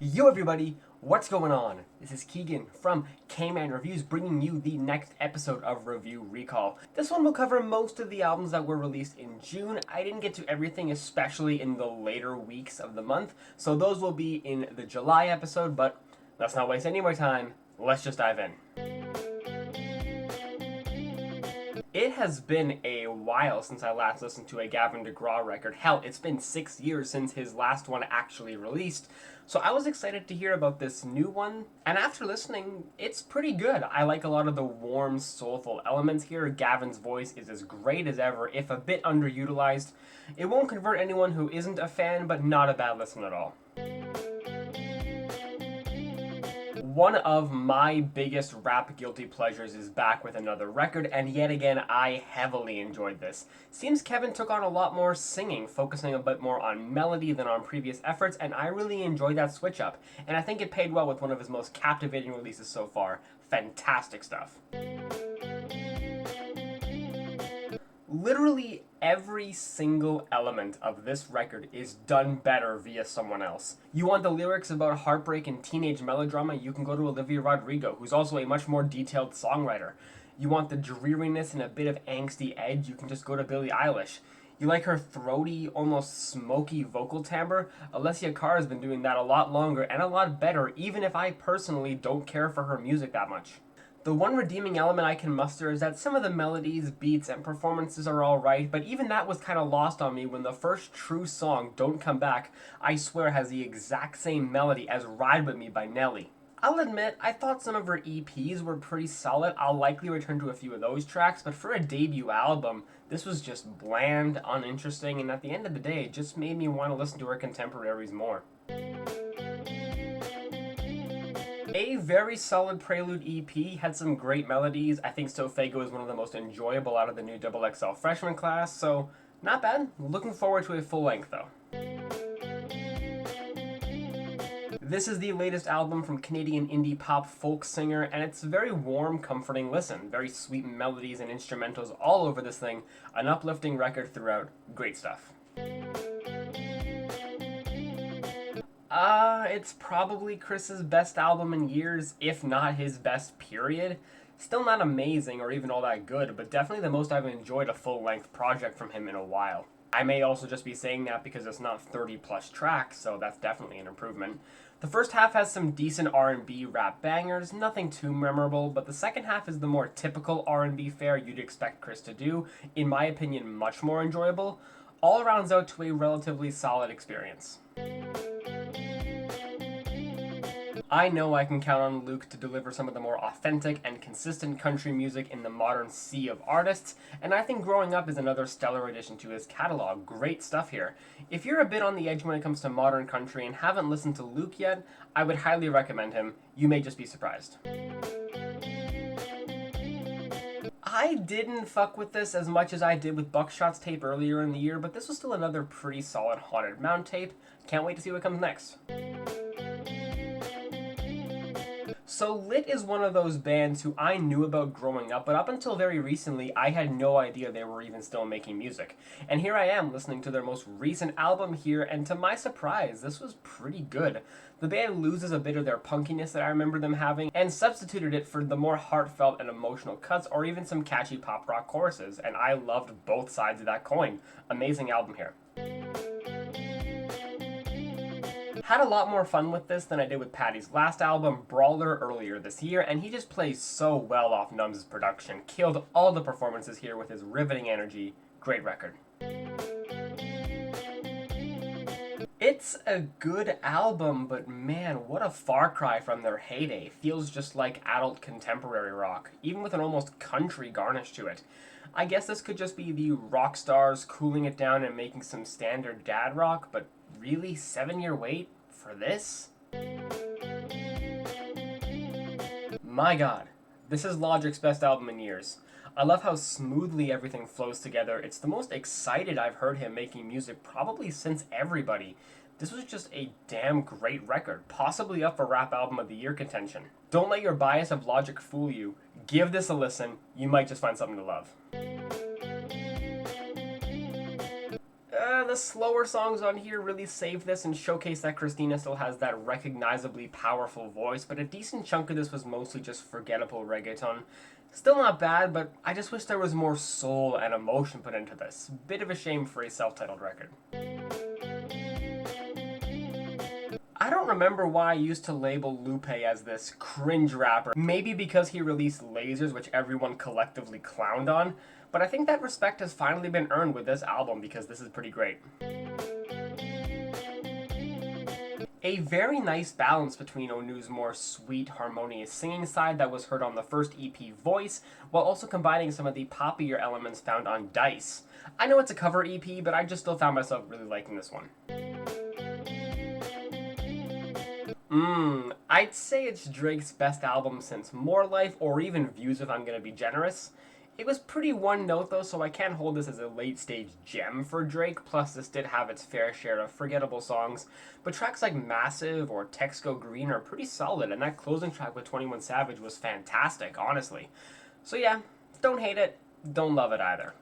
Yo everybody, what's going on? This is Keegan from Kman Reviews bringing you the next episode of Review Recall. This one will cover most of the albums that were released in June. I didn't get to everything, especially in the later weeks of the month, so those will be in the July episode, but let's not waste any more time. Let's just dive in. It has been a while since I last listened to a Gavin DeGraw record. Hell, it's been 6 years since his last one actually released. So I was excited to hear about this new one, and after listening, it's pretty good. I like a lot of the warm, soulful elements here. Gavin's voice is as great as ever, if a bit underutilized. It won't convert anyone who isn't a fan, but not a bad listen at all. One of my biggest rap guilty pleasures is back with another record, and yet again, I heavily enjoyed this. Seems Kevin took on a lot more singing, focusing a bit more on melody than on previous efforts, and I really enjoyed that switch up. And I think it paid well with one of his most captivating releases so far. Fantastic stuff. Literally every single element of this record is done better via someone else. You want the lyrics about heartbreak and teenage melodrama, you can go to Olivia Rodrigo, who's also a much more detailed songwriter. You want the dreariness and a bit of angsty edge, you can just go to Billie Eilish. You like her throaty, almost smoky vocal timbre? Alessia Cara has been doing that a lot longer and a lot better, even if I personally don't care for her music that much. The one redeeming element I can muster is that some of the melodies, beats, and performances are alright, but even that was kind of lost on me when the first true song, Don't Come Back, I swear has the exact same melody as Ride With Me by Nelly. I'll admit, I thought some of her EPs were pretty solid. I'll likely return to a few of those tracks, but for a debut album, this was just bland, uninteresting, and at the end of the day, it just made me want to listen to her contemporaries more. A very solid Prelude EP, had some great melodies. I think SoFaygo is one of the most enjoyable out of the new XXL freshman class, so not bad. Looking forward to a full length though. This is the latest album from Canadian indie pop folk singer, and it's a very warm, comforting listen. Very sweet melodies and instrumentals all over this thing. An uplifting record throughout. Great stuff. It's probably Chris's best album in years, if not his best, period. Still not amazing or even all that good, but definitely the most I've enjoyed a full-length project from him in a while. I may also just be saying that because it's not 30 plus tracks, so that's definitely an improvement. The first half has some decent R&B rap bangers, nothing too memorable, but the second half is the more typical R&B fare you'd expect Chris to do, in my opinion much more enjoyable. All rounds out to a relatively solid experience. I know I can count on Luke to deliver some of the more authentic and consistent country music in the modern sea of artists, and I think Growing Up is another stellar addition to his catalog. Great stuff here. If you're a bit on the edge when it comes to modern country and haven't listened to Luke yet, I would highly recommend him. You may just be surprised. I didn't fuck with this as much as I did with Buckshot's tape earlier in the year, but this was still another pretty solid Haunted Mound tape. Can't wait to see what comes next. So Lit is one of those bands who I knew about growing up, but up until very recently, I had no idea they were even still making music. And here I am listening to their most recent album here, and to my surprise, this was pretty good. The band loses a bit of their punkiness that I remember them having, and substituted it for the more heartfelt and emotional cuts, or even some catchy pop rock choruses, and I loved both sides of that coin. Amazing album here. Had a lot more fun with this than I did with Patty's last album, Brawler, earlier this year, and he just plays so well off Numbz' production. Killed all the performances here with his riveting energy. Great record. It's a good album, but man, what a far cry from their heyday. Feels just like adult contemporary rock, even with an almost country garnish to it. I guess this could just be the rock stars cooling it down and making some standard dad rock, but really, 7-year wait for this? My god, this is Logic's best album in years. I love how smoothly everything flows together. It's the most excited I've heard him making music probably since Everybody. This was just a damn great record, possibly up for Rap Album of the Year contention. Don't let your bias of Logic fool you. Give this a listen, you might just find something to love. the slower songs on here really save this and showcase that Christina still has that recognizably powerful voice, but a decent chunk of this was mostly just forgettable reggaeton. Still not bad, but I just wish there was more soul and emotion put into this. Bit of a shame for a self-titled record. I don't remember why I used to label Lupe as this cringe rapper. Maybe because he released Lasers, which everyone collectively clowned on, but I think that respect has finally been earned with this album because this is pretty great. A very nice balance between Onew's more sweet, harmonious singing side that was heard on the first EP Voice, while also combining some of the poppier elements found on Dice. I know it's a cover EP, but I just still found myself really liking this one. I'd say it's Drake's best album since More Life, or even Views if I'm gonna be generous. It was pretty one note though, so I can't hold this as a late stage gem for Drake, plus this did have its fair share of forgettable songs, but tracks like Massive or Text Go Green are pretty solid, and that closing track with 21 Savage was fantastic, honestly. So yeah, don't hate it, don't love it either.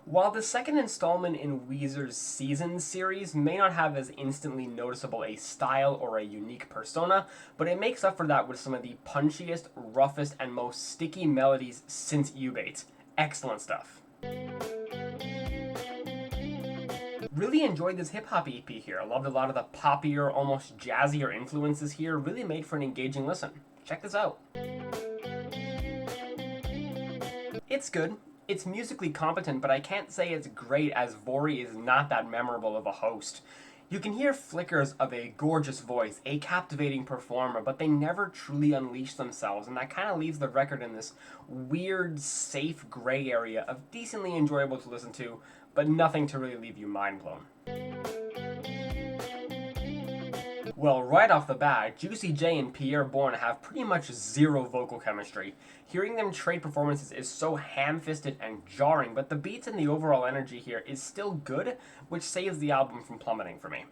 While the second installment in Weezer's Seasons series may not have as instantly noticeable a style or a unique persona, but it makes up for that with some of the punchiest, roughest, and most sticky melodies since Yates. Excellent stuff. Really enjoyed this hip-hop EP here. I loved a lot of the poppier, almost jazzier influences here. Really made for an engaging listen. Check this out. It's good. It's musically competent, but I can't say it's great as Vory is not that memorable of a host. You can hear flickers of a gorgeous voice, a captivating performer, but they never truly unleash themselves, and that kind of leaves the record in this weird, safe gray area of decently enjoyable to listen to, but nothing to really leave you mind blown. Well, right off the bat, Juicy J and Pierre Bourne have pretty much zero vocal chemistry. Hearing them trade performances is so ham-fisted and jarring, but the beats and the overall energy here is still good, which saves the album from plummeting for me.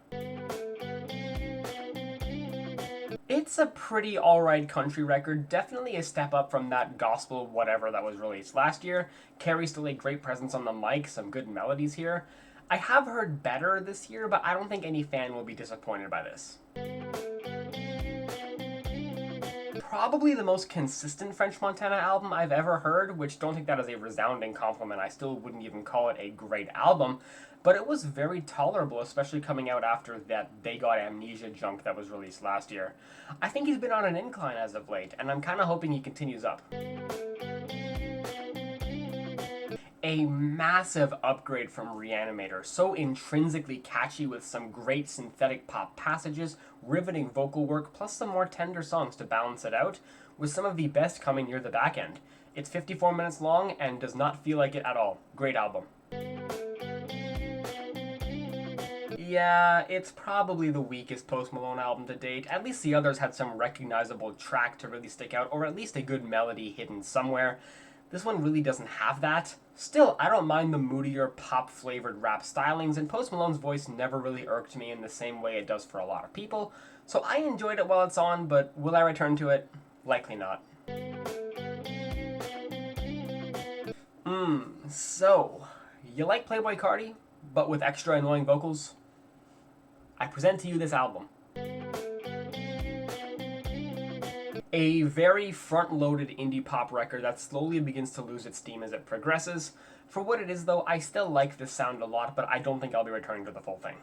It's a pretty alright country record, definitely a step up from that gospel whatever that was released last year. Carrie's still a great presence on the mic, some good melodies here. I have heard better this year, but I don't think any fan will be disappointed by this. Probably the most consistent French Montana album I've ever heard, which don't take that as a resounding compliment. I still wouldn't even call it a great album, but it was very tolerable, especially coming out after that They Got Amnesia junk that was released last year. I think he's been on an incline as of late, and I'm kind of hoping he continues up. A massive upgrade from Reanimator, so intrinsically catchy with some great synthetic pop passages, riveting vocal work, plus some more tender songs to balance it out, with some of the best coming near the back end. It's 54 minutes long and does not feel like it at all. Great album. Yeah, it's probably the weakest Post Malone album to date. At least the others had some recognizable track to really stick out, or at least a good melody hidden somewhere. This one really doesn't have that. Still, I don't mind the moodier, pop-flavored rap stylings, and Post Malone's voice never really irked me in the same way it does for a lot of people, so I enjoyed it while it's on, but will I return to it? Likely not. So, you like Playboi Carti, but with extra annoying vocals? I present to you this album. A very front-loaded indie pop record that slowly begins to lose its steam as it progresses. For what it is though, I still like this sound a lot, but I don't think I'll be returning to the full thing.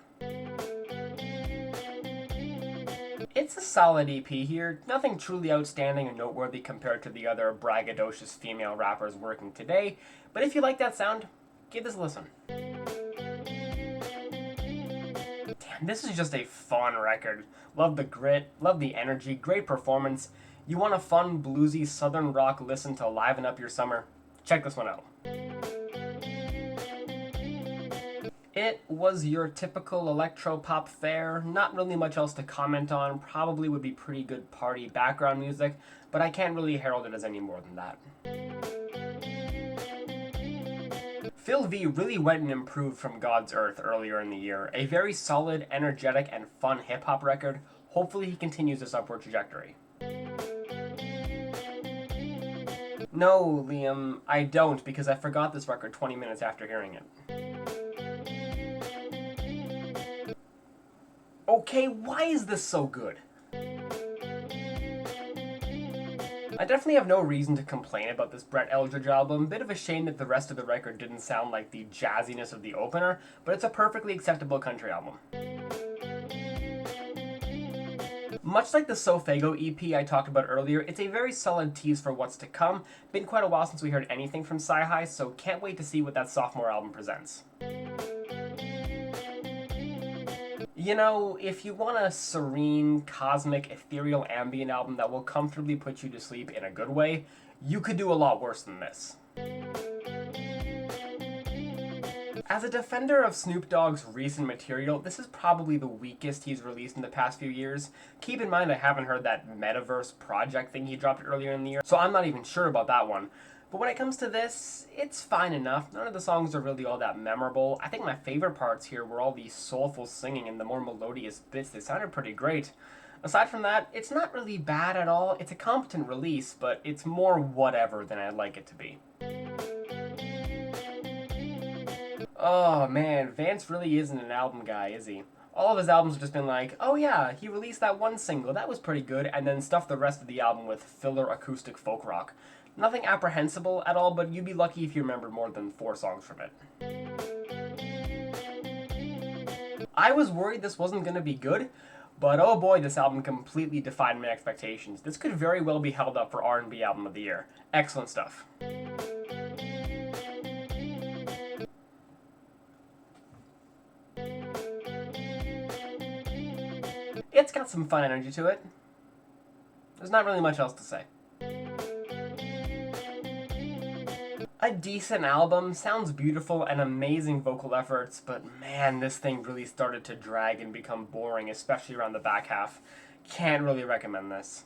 It's a solid EP here, nothing truly outstanding or noteworthy compared to the other braggadocious female rappers working today, but if you like that sound, give this a listen. Damn, this is just a fun record. Love the grit, love the energy, great performance. You want a fun, bluesy, southern rock listen to liven up your summer? Check this one out. It was your typical electro-pop fare, not really much else to comment on, probably would be pretty good party background music, but I can't really herald it as any more than that. Phil V really went and improved from God's Earth earlier in the year. A very solid, energetic, and fun hip-hop record. Hopefully he continues this upward trajectory. No, Liam, I don't, because I forgot this record 20 minutes after hearing it. Okay, why is this so good? I definitely have no reason to complain about this Brett Eldredge album. Bit of a shame that the rest of the record didn't sound like the jazziness of the opener, but it's a perfectly acceptable country album. Much like the SoFaygo EP I talked about earlier, it's a very solid tease for what's to come. Been quite a while since we heard anything from Sci-Hi, so can't wait to see what that sophomore album presents. You know, if you want a serene, cosmic, ethereal ambient album that will comfortably put you to sleep in a good way, you could do a lot worse than this. As a defender of Snoop Dogg's recent material, this is probably the weakest he's released in the past few years. Keep in mind I haven't heard that Metaverse project thing he dropped earlier in the year, so I'm not even sure about that one. But when it comes to this, it's fine enough. None of the songs are really all that memorable. I think my favorite parts here were all the soulful singing and the more melodious bits. They sounded pretty great. Aside from that, it's not really bad at all. It's a competent release, but it's more whatever than I'd like it to be. Oh man, Vance really isn't an album guy, is he? All of his albums have just been like, oh yeah, he released that one single, that was pretty good, and then stuffed the rest of the album with filler acoustic folk rock. Nothing apprehensible at all, but you'd be lucky if you remembered more than 4 songs from it. I was worried this wasn't going to be good, but oh boy, this album completely defied my expectations. This could very well be held up for R&B Album of the Year. Excellent stuff. It's got some fun energy to it. There's not really much else to say. A decent album, sounds beautiful and amazing vocal efforts, but man, this thing really started to drag and become boring, especially around the back half. Can't really recommend this.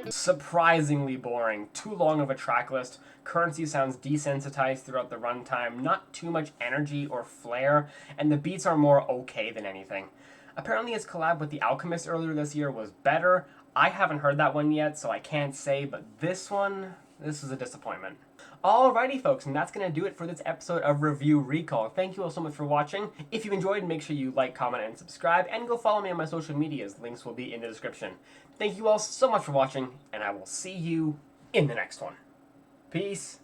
Surprisingly boring, too long of a track list, Currency sounds desensitized throughout the runtime, not too much energy or flair, and the beats are more okay than anything. Apparently his collab with The Alchemist earlier this year was better. I haven't heard that one yet, so I can't say, but this is a disappointment. Alrighty folks, and that's going to do it for this episode of Review Recall. Thank you all so much for watching. If you enjoyed, make sure you like, comment, and subscribe, and go follow me on my social medias. Links will be in the description. Thank you all so much for watching, and I will see you in the next one. Peace.